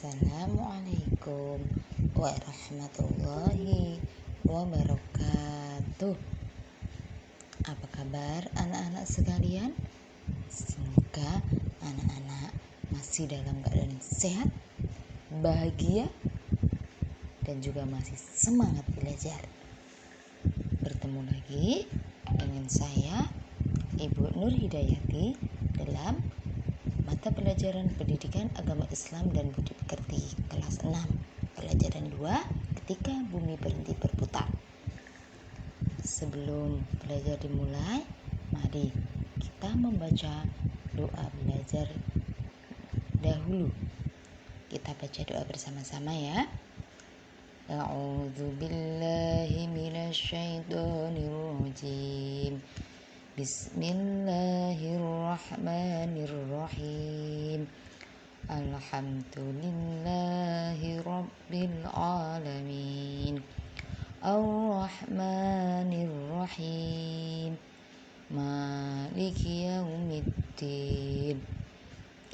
Assalamualaikum warahmatullahi wabarakatuh. Apa kabar anak-anak sekalian? Semoga anak-anak masih dalam keadaan sehat, bahagia, dan juga masih semangat belajar. Bertemu lagi dengan saya, Ibu Nur Hidayati, dalam mata pelajaran Pendidikan Agama Islam dan Budi Pekerti kelas 6, pelajaran 2, ketika bumi berhenti berputar. Sebelum belajar dimulai, mari kita membaca doa belajar dahulu. Kita baca doa bersama-sama ya. A'udzu billahi minasyaitonir rajim. Bismillahirrahmanirrahim. Alhamdulillahi rabbil alamin. Ar-Rahmanir-Rahim. Maliki yaumiddin.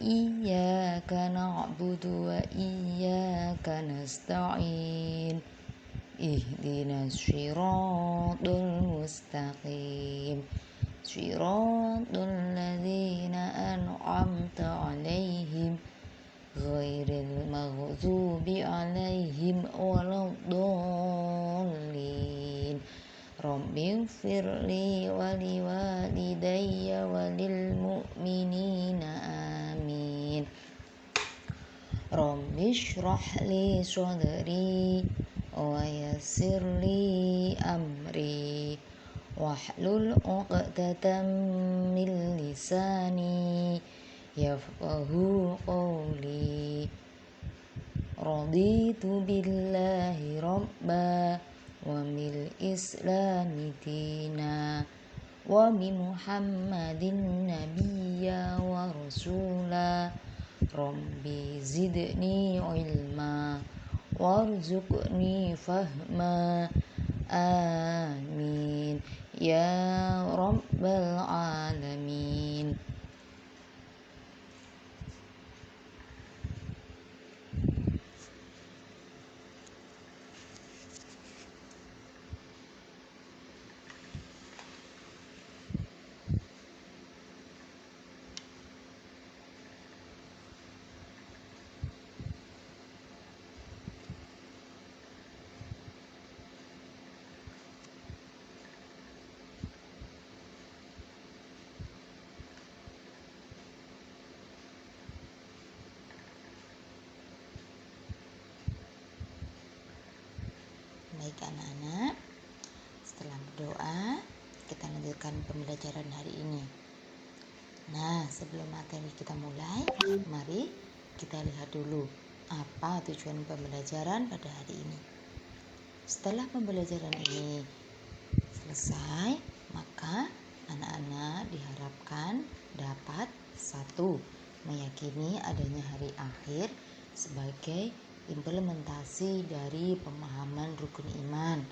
Iyyaka na'budu wa iyyaka nasta'in. Ihdinas shiratal mustaqim. Shiratal ladzina an'amta 'alaihim ghairil maghdubi 'alaihim waladdallin. Rabbighfirli wa liwalidayya walil mu'minina amin. Rabbishrah li sadri wa yassir li amri wahlul 'uqdatam min lisani yafqahu qawli. Raditu billahi rabba wa bil islami dina wa bi muhammadin nabiyya wa rasula. Rabbi zidni ilma warzuqni fahma. Amin ya rabbal alamin. Baik anak-anak, setelah berdoa, kita lanjutkan pembelajaran hari ini. Nah, sebelum materi kita mulai, mari kita lihat dulu apa tujuan pembelajaran pada hari ini. Setelah pembelajaran ini selesai, maka anak-anak diharapkan dapat 1. Meyakini adanya hari akhir sebagai implementasi dari pemahaman rukun iman.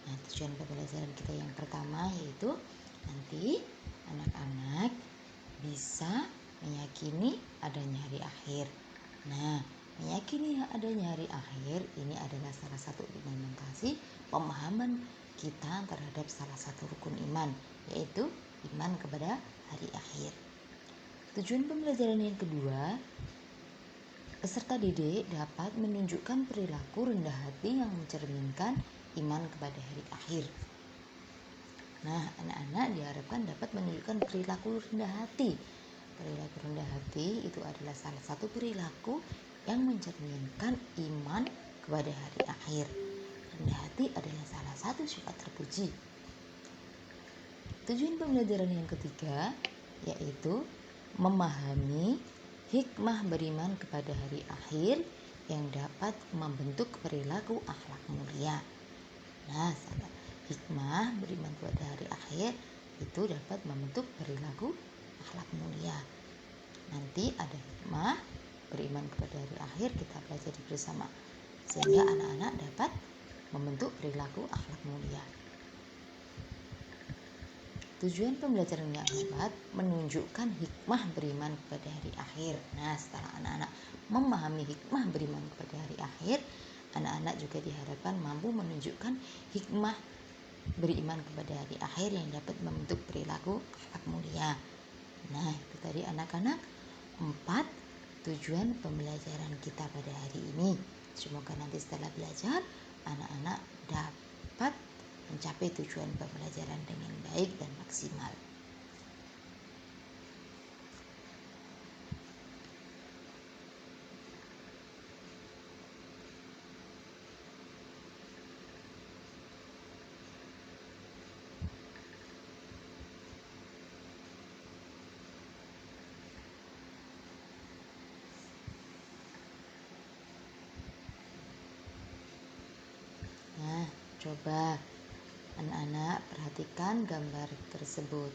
Nah, tujuan pembelajaran kita yang pertama yaitu nanti anak-anak bisa meyakini adanya hari akhir. Nah, meyakini adanya hari akhir ini adalah salah satu implementasi pemahaman kita terhadap salah satu rukun iman, yaitu iman kepada hari akhir. Tujuan pembelajaran yang kedua, peserta didik dapat menunjukkan perilaku rendah hati yang mencerminkan iman kepada hari akhir. Nah, anak-anak diharapkan dapat menunjukkan perilaku rendah hati. Perilaku rendah hati itu adalah salah satu perilaku yang mencerminkan iman kepada hari akhir. Rendah hati adalah salah satu sifat terpuji. Tujuan pembelajaran yang ketiga yaitu memahami hikmah beriman kepada hari akhir yang dapat membentuk perilaku akhlak mulia. Nah, hikmah beriman kepada hari akhir itu dapat membentuk perilaku akhlak mulia. Nanti ada hikmah beriman kepada hari akhir, kita pelajari bersama sehingga anak-anak dapat membentuk perilaku akhlak mulia. Tujuan pembelajaran yang hebat menunjukkan hikmah beriman kepada hari akhir. Nah, setelah anak-anak memahami hikmah beriman kepada hari akhir, anak-anak juga diharapkan mampu menunjukkan hikmah beriman kepada hari akhir yang dapat membentuk perilaku akhlak mulia. Nah, itu tadi anak-anak 4 tujuan pembelajaran kita pada hari ini. Semoga nanti setelah belajar, anak-anak dapat mencapai tujuan pembelajaran dengan baik dan maksimal. Nah, coba anak-anak perhatikan gambar tersebut.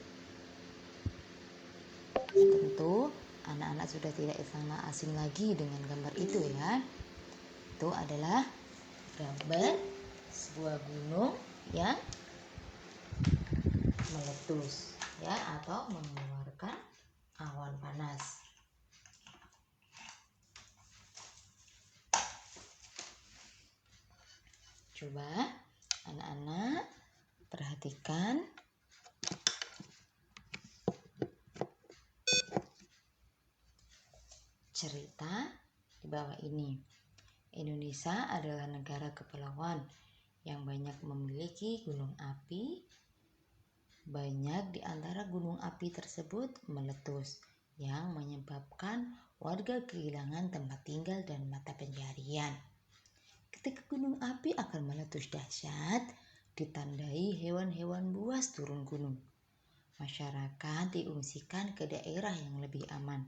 Tentu anak-anak sudah tidak asing lagi dengan gambar itu ya. Itu adalah gambar sebuah gunung yang meletus ya, atau mengeluarkan awan panas. Coba anak-anak perhatikan cerita di bawah ini. Indonesia adalah negara kepulauan yang banyak memiliki gunung api. Banyak di antara gunung api tersebut meletus yang menyebabkan warga kehilangan tempat tinggal dan mata pencaharian. Ketika gunung api akan meletus dahsyat, ditandai hewan-hewan buas turun gunung. Masyarakat diungsikan ke daerah yang lebih aman.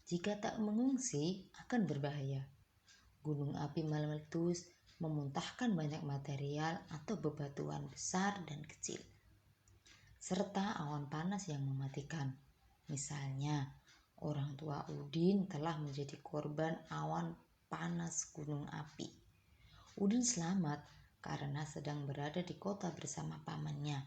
Jika tak mengungsi, akan berbahaya. Gunung api meletus memuntahkan banyak material atau bebatuan besar dan kecil, serta awan panas yang mematikan. Misalnya, orang tua Udin telah menjadi korban awan panas gunung api. Udin selamat karena sedang berada di kota bersama pamannya.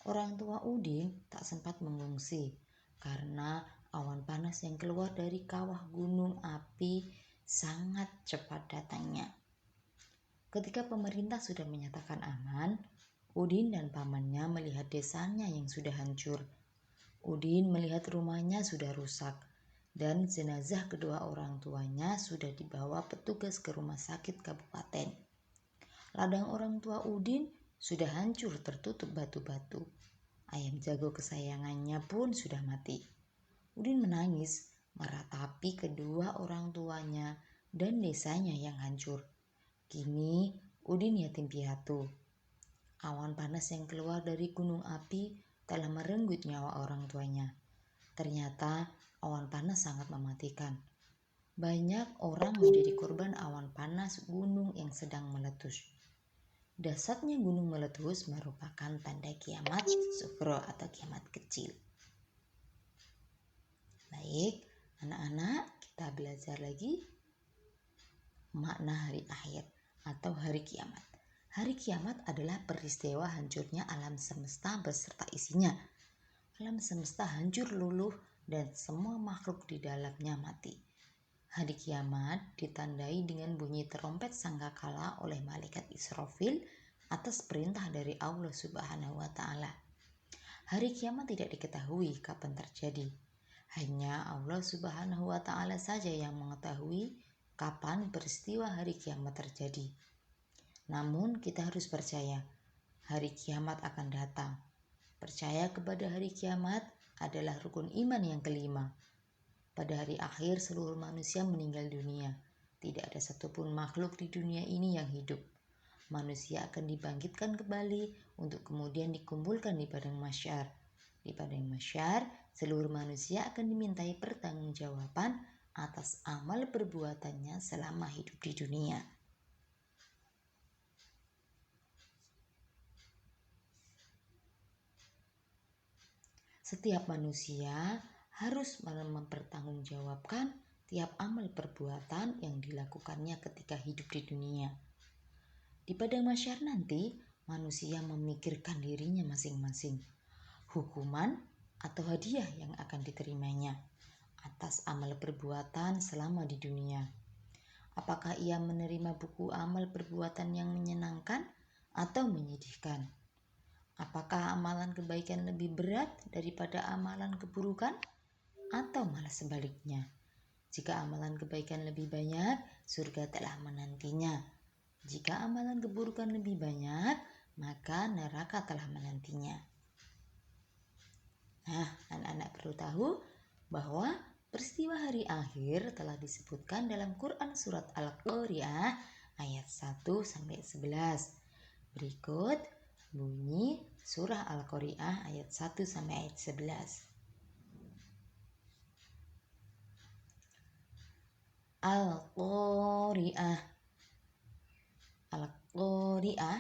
Orang tua Udin tak sempat mengungsi karena awan panas yang keluar dari kawah gunung api sangat cepat datangnya. Ketika pemerintah sudah menyatakan aman, Udin dan pamannya melihat desanya yang sudah hancur. Udin melihat rumahnya sudah rusak dan jenazah kedua orang tuanya sudah dibawa petugas ke rumah sakit kabupaten. Ladang orang tua Udin sudah hancur tertutup batu-batu. Ayam jago kesayangannya pun sudah mati. Udin menangis meratapi kedua orang tuanya dan desanya yang hancur. Kini Udin yatim piatu. Awan panas yang keluar dari gunung api telah merenggut nyawa orang tuanya. Ternyata awan panas sangat mematikan. Banyak orang menjadi korban awan panas gunung yang sedang meletus. Dasarnya gunung meletus merupakan tanda kiamat sugro atau kiamat kecil. Baik, anak-anak, kita belajar lagi makna hari akhir atau hari kiamat. Hari kiamat adalah peristiwa hancurnya alam semesta beserta isinya. Alam semesta hancur luluh dan semua makhluk di dalamnya mati. Hari kiamat ditandai dengan bunyi terompet sangkakala oleh malaikat Israfil atas perintah dari Allah Subhanahu wa Ta'ala. Hari kiamat tidak diketahui kapan terjadi. Hanya Allah Subhanahu wa Ta'ala saja yang mengetahui kapan peristiwa hari kiamat terjadi. Namun kita harus percaya hari kiamat akan datang. Percaya kepada hari kiamat adalah rukun iman yang kelima. Pada hari akhir seluruh manusia meninggal dunia. Tidak ada satupun makhluk di dunia ini yang hidup. Manusia akan dibangkitkan kembali untuk kemudian dikumpulkan di padang mahsyar. Di padang mahsyar, seluruh manusia akan dimintai pertanggungjawaban atas amal perbuatannya selama hidup di dunia. Setiap manusia harus mempertanggungjawabkan tiap amal perbuatan yang dilakukannya ketika hidup di dunia. Di padang mahsyar nanti, manusia memikirkan dirinya masing-masing. hukuman atau hadiah yang akan diterimanya atas amal perbuatan selama di dunia. Apakah ia menerima buku amal perbuatan yang menyenangkan atau menyedihkan? Apakah amalan kebaikan lebih berat daripada amalan keburukan atau malah sebaliknya? Jika amalan kebaikan lebih banyak, surga telah menantinya. Jika amalan keburukan lebih banyak, maka neraka telah menantinya. Nah, anak-anak perlu tahu bahwa peristiwa hari akhir telah disebutkan dalam Quran surat Al-Qari'ah ayat 1-11. Berikut bunyi surah Al-Qari'ah ayat 1-ayat 11. Al-Qari'ah. Al-Qari'ah,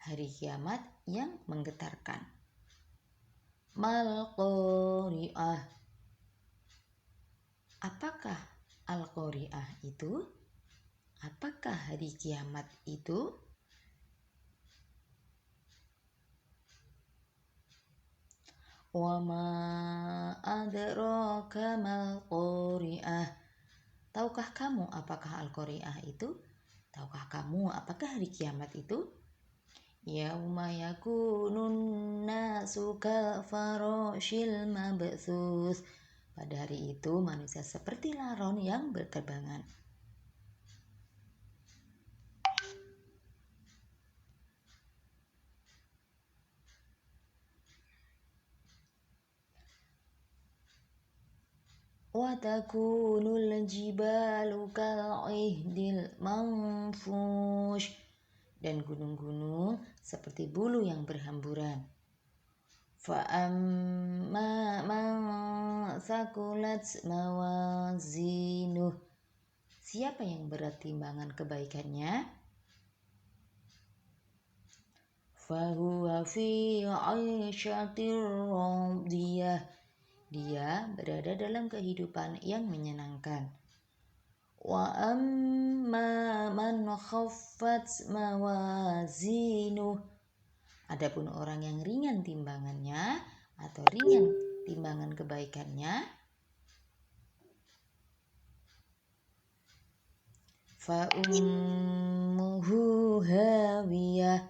hari kiamat yang menggetarkan. Mal-Qari'ah. Apakah Al-Qari'ah itu? Apakah hari kiamat itu? Wa ma adraka mal-Qari'ah. Tahukah kamu apakah Al-Qari'ah itu? Tahukah kamu apakah hari kiamat itu? Yauma yakunun nasu kalfarashil mabthus. Pada hari itu manusia seperti laron yang berterbangan. Wa takunul jibalu kal'ihdil manfush. Dan gunung-gunung seperti bulu yang berhamburan. Fa'amma man thaqulat mawazinuh. Siapa yang berat timbangan kebaikannya? Fahuwa fi 'aisyatir radiyah. Dia berada dalam kehidupan yang menyenangkan. Wa amma man khaffat mawazinuh. Adapun orang yang ringan timbangannya atau ringan timbangan kebaikannya, fa ummuhu hawiyah.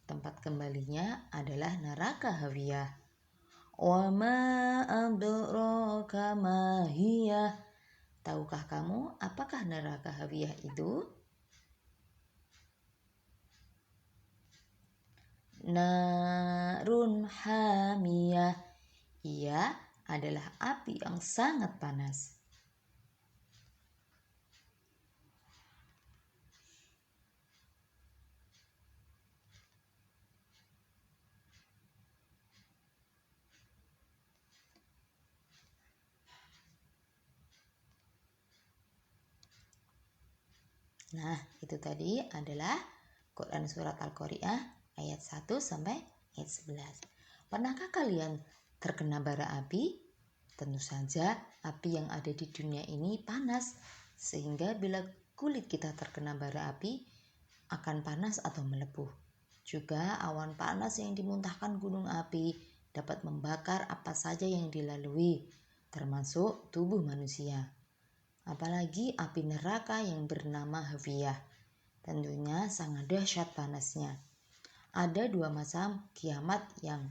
Tempat kembalinya adalah neraka hawiyah. Wa ma adraka ma hiya. Tahukah kamu apakah neraka hawiyah itu? Narun hamiyah. Ia adalah api yang sangat panas. Nah, itu tadi adalah Quran surat Al-Qari'ah ayat 1-ayat 11. Pernahkah kalian terkena bara api? Tentu saja api yang ada di dunia ini panas, sehingga bila kulit kita terkena bara api akan panas atau melepuh. Juga awan panas yang dimuntahkan gunung api dapat membakar apa saja yang dilalui, termasuk tubuh manusia. Apalagi api neraka yang bernama hawiyah. Tentunya sangat dahsyat panasnya. Ada dua macam kiamat yang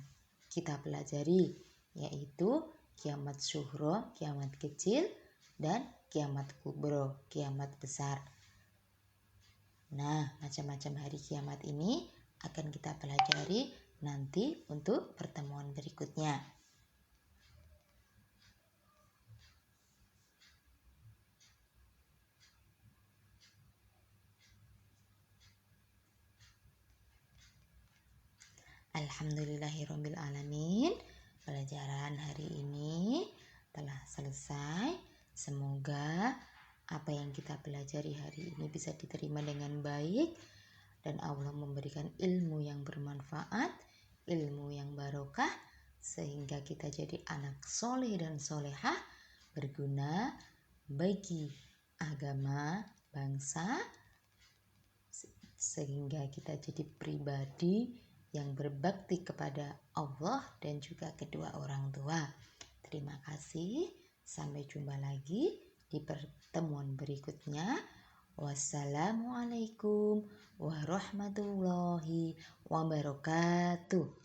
kita pelajari, yaitu kiamat sughra, kiamat kecil, dan kiamat kubro, kiamat besar. Nah, macam-macam hari kiamat ini akan kita pelajari nanti untuk pertemuan berikutnya. Alhamdulillahirabbil alamin. Pelajaran hari ini telah selesai. Semoga apa yang kita pelajari hari ini bisa diterima dengan baik dan Allah memberikan ilmu yang bermanfaat, ilmu yang barokah, sehingga kita jadi anak soleh dan solehah berguna bagi agama, bangsa, sehingga kita jadi pribadi yang berbakti kepada Allah dan juga kedua orang tua. Terima kasih. Sampai jumpa lagi di pertemuan berikutnya. Wassalamualaikum warahmatullahi wabarakatuh.